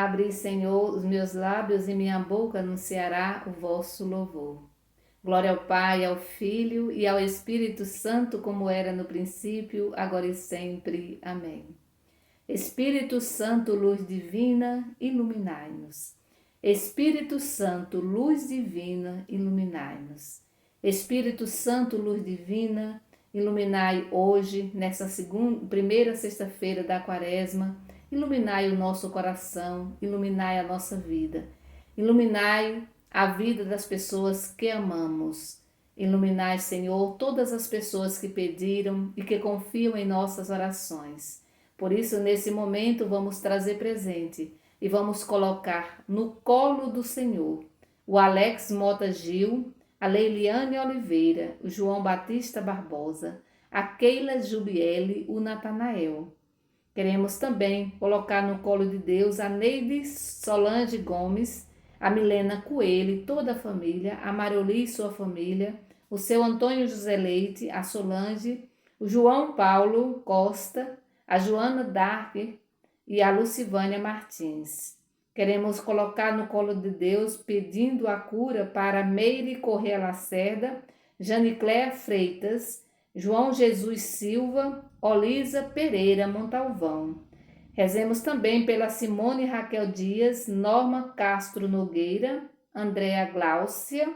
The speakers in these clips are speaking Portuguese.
Abri, Senhor, os meus lábios e minha boca anunciará o vosso louvor. Glória ao Pai, ao Filho e ao Espírito Santo, como era no princípio, agora e sempre. Amém. Espírito Santo, luz divina, iluminai-nos. Espírito Santo, luz divina, iluminai-nos. Espírito Santo, luz divina, iluminai hoje, nessa primeira sexta-feira da Quaresma, iluminai o nosso coração, iluminai a nossa vida, iluminai a vida das pessoas que amamos. Iluminai, Senhor, todas as pessoas que pediram e que confiam em nossas orações. Por isso, nesse momento, vamos trazer presente e vamos colocar no colo do Senhor o Alex Mota Gil, a Leiliane Oliveira, o João Batista Barbosa, a Keila Jubiele, o Natanael. Queremos também colocar no colo de Deus a Neide Solange Gomes, a Milena Coelho, toda a família, a Marioli e sua família, o seu Antônio José Leite, a Solange, o João Paulo Costa, a Joana Dark e a Lucivânia Martins. Queremos colocar no colo de Deus pedindo a cura para Meire Corrêa Lacerda, Janicléa Freitas, João Jesus Silva, Olisa Pereira Montalvão. Rezemos também pela Simone Raquel Dias, Norma Castro Nogueira, Andréa Gláucia,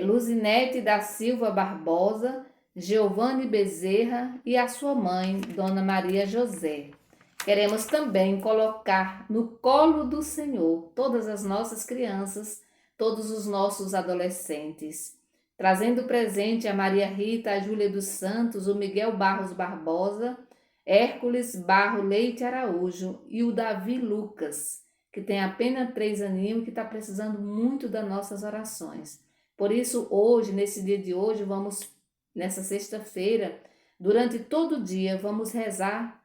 Luzinete da Silva Barbosa, Giovanni Bezerra e a sua mãe, Dona Maria José. Queremos também colocar no colo do Senhor todas as nossas crianças, todos os nossos adolescentes, trazendo presente a Maria Rita, a Júlia dos Santos, o Miguel Barros Barbosa, Hércules Barro Leite Araújo e o Davi Lucas, que tem apenas 3 aninhos e que está precisando muito das nossas orações. Por isso, hoje, nesse dia de hoje, nessa sexta-feira, durante todo o dia, vamos rezar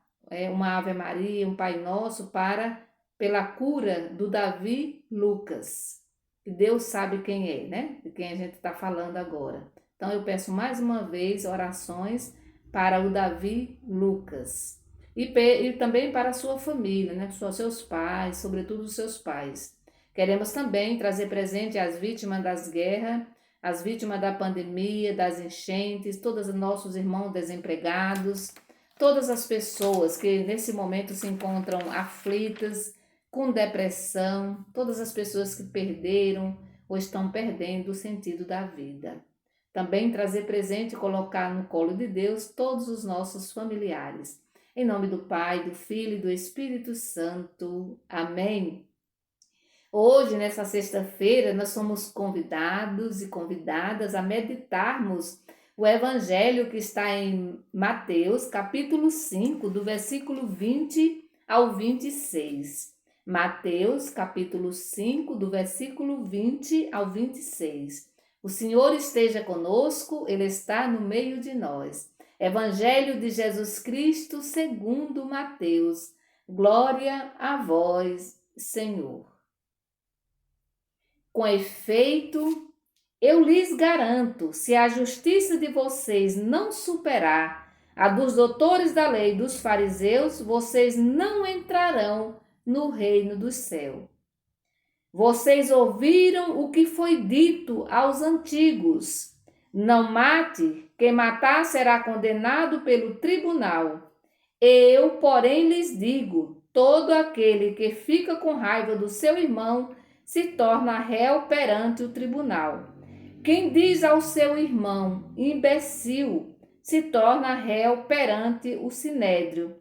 uma Ave Maria, um Pai Nosso, pela cura do Davi Lucas. Que Deus sabe quem é, né? De quem a gente está falando agora. Então, eu peço mais uma vez orações para o Davi Lucas. E também para a sua família, né? Seus pais, sobretudo os seus pais. Queremos também trazer presente as vítimas das guerras, as vítimas da pandemia, das enchentes, todos os nossos irmãos desempregados, todas as pessoas que nesse momento se encontram aflitas, com depressão, todas as pessoas que perderam ou estão perdendo o sentido da vida. Também trazer presente e colocar no colo de Deus todos os nossos familiares. Em nome do Pai, do Filho e do Espírito Santo. Amém. Hoje, nessa sexta-feira, nós somos convidados e convidadas a meditarmos o Evangelho que está em Mateus, capítulo 5, do versículo 20 ao 26. Mateus, capítulo 5, do versículo 20 ao 26. O Senhor esteja conosco, Ele está no meio de nós. Evangelho de Jesus Cristo segundo Mateus. Glória a vós, Senhor. Com efeito, eu lhes garanto, se a justiça de vocês não superar a dos doutores da lei e dos fariseus, vocês não entrarão no reino do céu. Vocês ouviram o que foi dito aos antigos: não mate, quem matar será condenado pelo tribunal. Eu, porém, lhes digo: todo aquele que fica com raiva do seu irmão se torna réu perante o tribunal. Quem diz ao seu irmão, imbecil, se torna réu perante o sinédrio.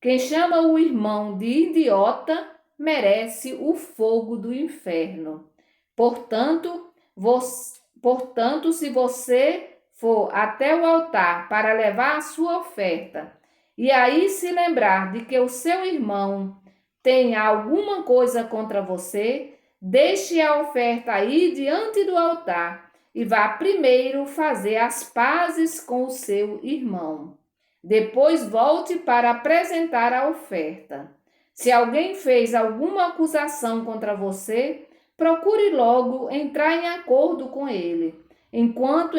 Quem chama o irmão de idiota, merece o fogo do inferno. Portanto, se você for até o altar para levar a sua oferta, e aí se lembrar de que o seu irmão tem alguma coisa contra você, deixe a oferta aí diante do altar e vá primeiro fazer as pazes com o seu irmão. Depois volte para apresentar a oferta. Se alguém fez alguma acusação contra você, procure logo entrar em acordo com ele, enquanto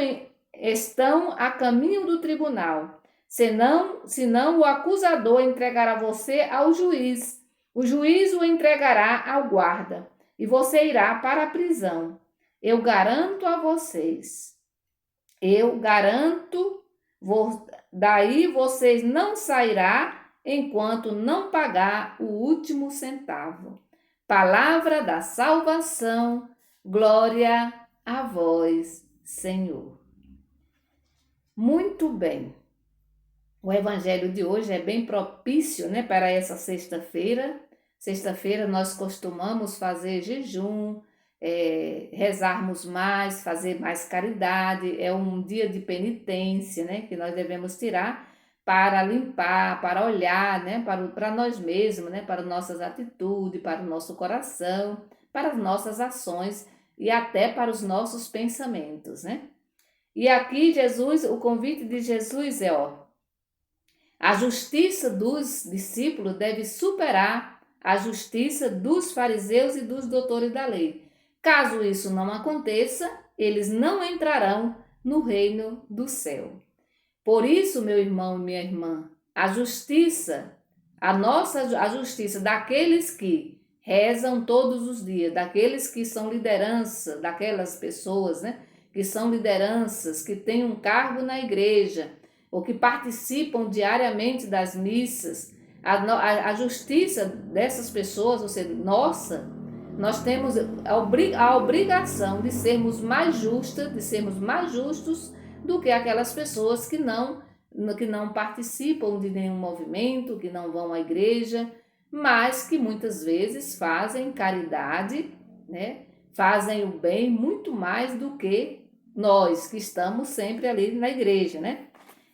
estão a caminho do tribunal. Senão o acusador entregará você ao juiz, O juiz o entregará ao guarda e você irá para a prisão. Eu garanto a vocês. Eu garanto, daí vocês não sairá enquanto não pagar o último centavo. Palavra da salvação, glória a vós, Senhor. Muito bem. O evangelho de hoje é bem propício, né, para essa sexta-feira. Sexta-feira nós costumamos fazer jejum, rezarmos mais, fazer mais caridade. É um dia de penitência, né, que nós devemos tirar para limpar, para olhar, né, para nós mesmos, né, para nossas atitudes, para o nosso coração, para as nossas ações e até para os nossos pensamentos, né? E aqui Jesus, o convite de Jesus é, a justiça dos discípulos deve superar a justiça dos fariseus e dos doutores da lei. Caso isso não aconteça, eles não entrarão no reino do céu. Por isso, meu irmão e minha irmã, a justiça daqueles que rezam todos os dias, daqueles que são liderança, daquelas pessoas, né, que são lideranças, que têm um cargo na igreja, ou que participam diariamente das missas, a justiça dessas pessoas, ou seja, nós temos a obrigação de sermos mais justas, de sermos mais justos do que aquelas pessoas que não participam de nenhum movimento, que não vão à igreja, mas que muitas vezes fazem caridade, né? Fazem o bem muito mais do que nós que estamos sempre ali na igreja, né?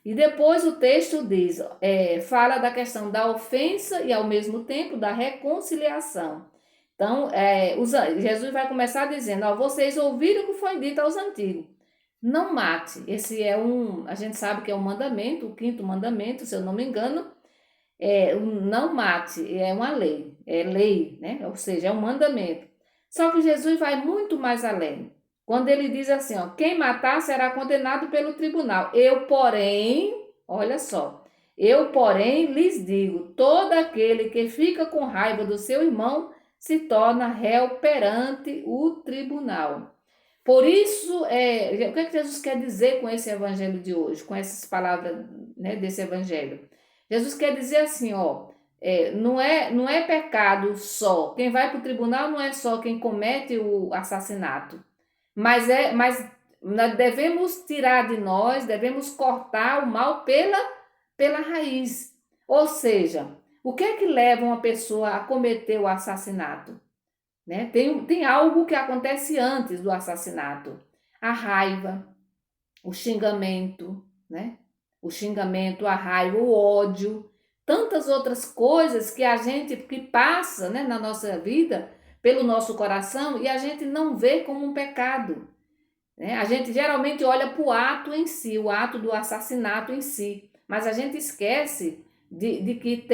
E depois o texto diz, fala da questão da ofensa e ao mesmo tempo da reconciliação. Então, Jesus vai começar dizendo, vocês ouviram o que foi dito aos antigos. Não mate. Esse a gente sabe que é um mandamento, o 5º mandamento, se eu não me engano, não mate, é uma lei, é lei, né? Ou seja, é um mandamento. Só que Jesus vai muito mais além. Quando ele diz assim, quem matar será condenado pelo tribunal. Olha só, eu, porém, lhes digo, todo aquele que fica com raiva do seu irmão se torna réu perante o tribunal. Por isso, o que é que Jesus quer dizer com esse evangelho de hoje, com essas palavras, né, desse evangelho? Jesus quer dizer assim, não é pecado só. Quem vai para o tribunal não é só quem comete o assassinato, mas nós devemos tirar de nós, devemos cortar o mal pela raiz. Ou seja, o que é que leva uma pessoa a cometer o assassinato? Né? Tem algo que acontece antes do assassinato. A raiva, o xingamento, né? O xingamento, a raiva, o ódio, tantas outras coisas que passa, né, na nossa vida, pelo nosso coração, e a gente não vê como um pecado. Né? A gente geralmente olha para o ato em si, o ato do assassinato em si, mas a gente esquece de que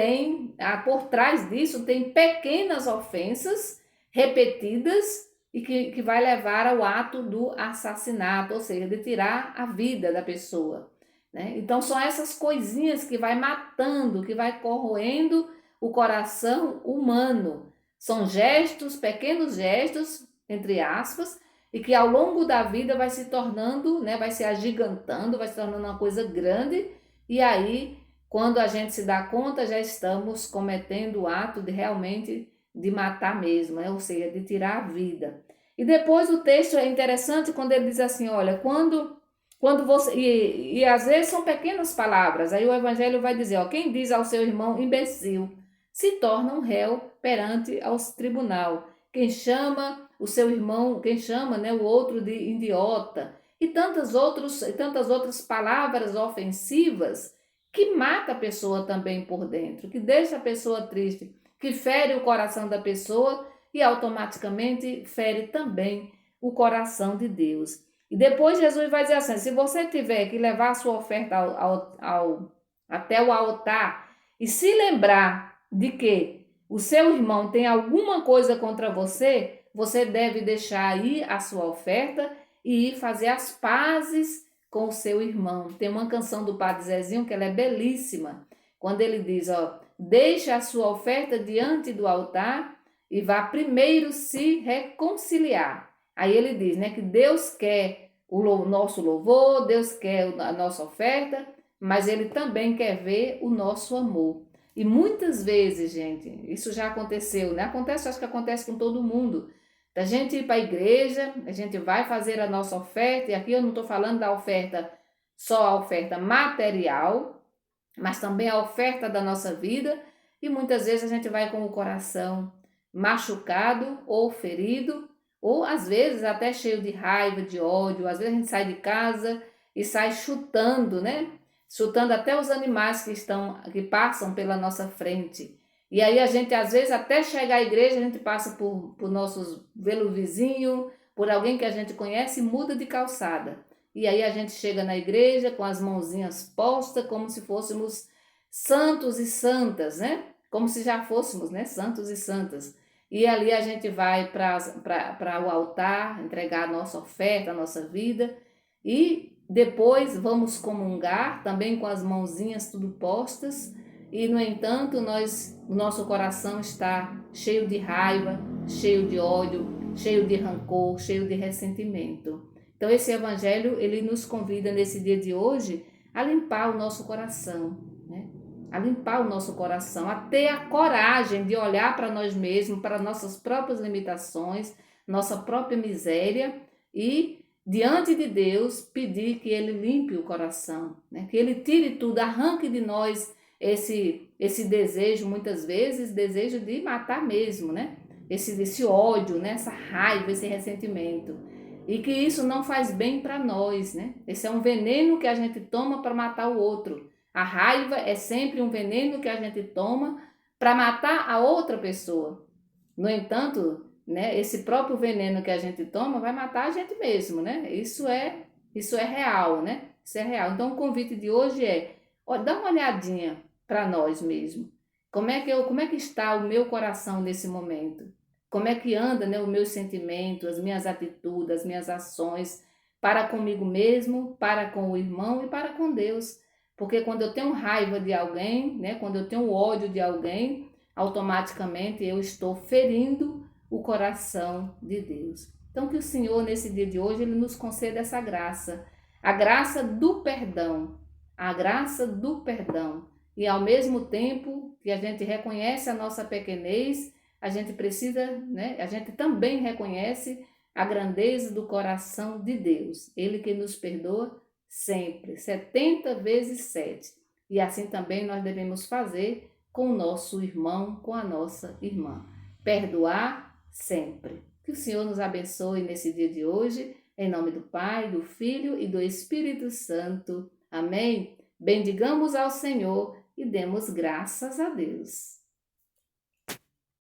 por trás disso, tem pequenas ofensas repetidas e que vai levar ao ato do assassinato, ou seja, de tirar a vida da pessoa. Né? Então são essas coisinhas que vai matando, que vai corroendo o coração humano. São gestos, pequenos gestos, entre aspas, e que ao longo da vida vai se tornando, né, vai se agigantando, vai se tornando uma coisa grande, e aí, quando a gente se dá conta, já estamos cometendo o ato de matar mesmo, né? Ou seja, de tirar a vida. E depois o texto é interessante quando ele diz assim, olha, quando você... E às vezes são pequenas palavras, aí o evangelho vai dizer, quem diz ao seu irmão imbecil, se torna um réu perante ao tribunal. Quem chama o seu irmão, quem chama, né, o outro de idiota, e tantas outras palavras ofensivas que mata a pessoa também por dentro, que deixa a pessoa triste, que fere o coração da pessoa e automaticamente fere também o coração de Deus. E depois Jesus vai dizer assim, se você tiver que levar a sua oferta até o altar e se lembrar de que o seu irmão tem alguma coisa contra você, você deve deixar aí a sua oferta e ir fazer as pazes com o seu irmão. Tem uma canção do Padre Zezinho que ela é belíssima, quando ele diz, deixe a sua oferta diante do altar e vá primeiro se reconciliar. Aí ele diz, né, que Deus quer o nosso louvor, Deus quer a nossa oferta, mas ele também quer ver o nosso amor. E muitas vezes, gente, isso já aconteceu, né? Acontece, acho que acontece com todo mundo. Da gente ir para a igreja, a gente vai fazer a nossa oferta, e aqui eu não estou falando da oferta, só a oferta material, mas também a oferta da nossa vida, e muitas vezes a gente vai com o coração machucado ou ferido, ou às vezes até cheio de raiva, de ódio. Às vezes a gente sai de casa e sai chutando, né? Chutando até os animais que passam pela nossa frente. E aí a gente, às vezes, até chegar à igreja, a gente passa por nossos pelo vizinho, por alguém que a gente conhece e muda de calçada. E aí a gente chega na igreja com as mãozinhas postas, como se fôssemos santos e santas, né? Como se já fôssemos, né? Santos e santas. E ali a gente vai para o altar, entregar a nossa oferta, a nossa vida. E depois vamos comungar, também com as mãozinhas tudo postas. E, no entanto, o nosso coração está cheio de raiva, cheio de ódio, cheio de rancor, cheio de ressentimento. Então, esse evangelho, ele nos convida nesse dia de hoje a limpar o nosso coração, né? A limpar o nosso coração, a ter a coragem de olhar para nós mesmos, para nossas próprias limitações, nossa própria miséria e, diante de Deus, pedir que Ele limpe o coração, né? Que Ele tire tudo, arranque de nós esse desejo, muitas vezes, desejo de matar mesmo, né? Esse ódio, né? Essa raiva, esse ressentimento. E que isso não faz bem para nós, né? Esse é um veneno que a gente toma para matar o outro. A raiva é sempre um veneno que a gente toma para matar a outra pessoa. No entanto, né, esse próprio veneno que a gente toma vai matar a gente mesmo, né? Isso é real, né? Isso é real. Então o convite de hoje é, ó, dá uma olhadinha para nós mesmos. Como é que está o meu coração nesse momento? Como é que anda, né, o meu sentimento, as minhas atitudes, as minhas ações para comigo mesmo, para com o irmão e para com Deus? Porque quando eu tenho raiva de alguém, né, quando eu tenho ódio de alguém, automaticamente eu estou ferindo o coração de Deus. Então que o Senhor nesse dia de hoje ele nos conceda essa graça, a graça do perdão, a graça do perdão. E ao mesmo tempo que a gente reconhece a nossa pequenez, a gente precisa, né, a gente também reconhece a grandeza do coração de Deus. Ele que nos perdoa sempre, 70 vezes 7. E assim também nós devemos fazer com o nosso irmão, com a nossa irmã. Perdoar sempre. Que o Senhor nos abençoe nesse dia de hoje, em nome do Pai, do Filho e do Espírito Santo. Amém? Bendigamos ao Senhor e demos graças a Deus.